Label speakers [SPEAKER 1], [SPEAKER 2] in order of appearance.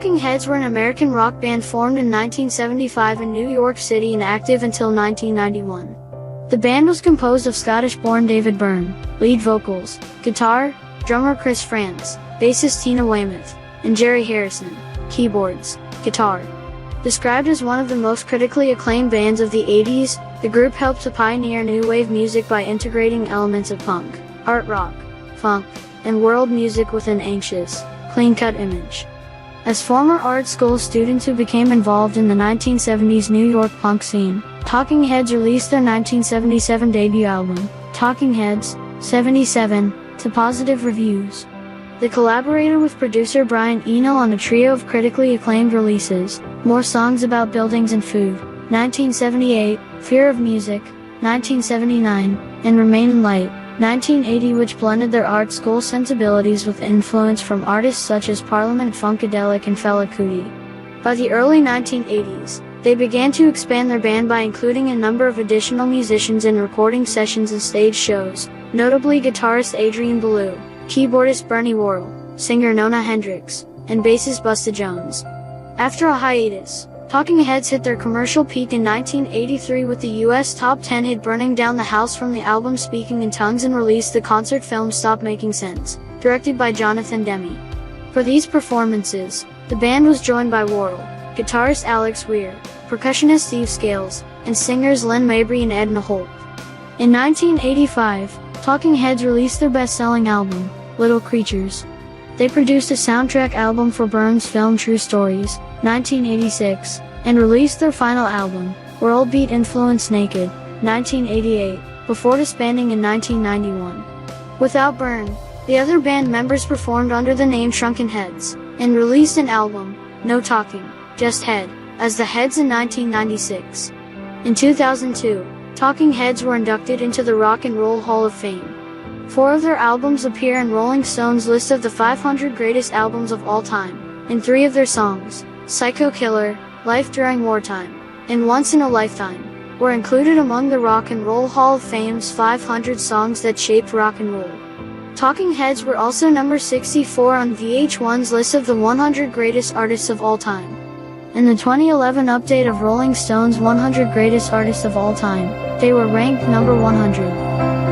[SPEAKER 1] Talking Heads were an American rock band formed in 1975 in New York City and active until 1991. The band was composed of Scottish-born David Byrne, lead vocals, guitar, drummer Chris Frantz, bassist Tina Weymouth, and Jerry Harrison, keyboards, guitar. Described as one of the most critically acclaimed bands of the 80s, the group helped to pioneer new wave music by integrating elements of punk, art rock, funk, and world music with an anxious, clean-cut image. As former art school students who became involved in the 1970s New York punk scene, Talking Heads released their 1977 debut album, Talking Heads, 77, to positive reviews. They collaborated with producer Brian Eno on a trio of critically acclaimed releases: More Songs About Buildings and Food, 1978, Fear of Music, 1979, and Remain in Light, 1980, which blended their art school sensibilities with influence from artists such as Parliament Funkadelic and Fela Kuti. By the early 1980s, they began to expand their band by including a number of additional musicians in recording sessions and stage shows, notably guitarist Adrian Belew, keyboardist Bernie Worrell, singer Nona Hendryx, and bassist Busta Jones. After a hiatus, Talking Heads hit their commercial peak in 1983 with the US top 10 hit Burning Down the House from the album Speaking in Tongues, and released the concert film Stop Making Sense, directed by Jonathan Demme. For these performances, the band was joined by Worrell, guitarist Alex Weir, percussionist Steve Scales, and singers Lynn Mabry and Edna Holt. In 1985, Talking Heads released their best-selling album, Little Creatures. They produced a soundtrack album for Burns' film True Stories, 1986, and released their final album, World Beat Influence Naked, 1988, before disbanding in 1991. Without Byrne, the other band members performed under the name Shrunken Heads, and released an album, No Talking, Just Head, as the Heads in 1996. In 2002, Talking Heads were inducted into the Rock and Roll Hall of Fame. 4 of their albums appear in Rolling Stone's list of the 500 greatest albums of all time, and 3 of their songs, Psycho Killer, Life During Wartime, and Once in a Lifetime, were included among the Rock and Roll Hall of Fame's 500 songs that shaped rock and roll. Talking Heads were also number 64 on VH1's list of the 100 greatest artists of all time. In the 2011 update of Rolling Stone's 100 greatest artists of all time, they were ranked number 100.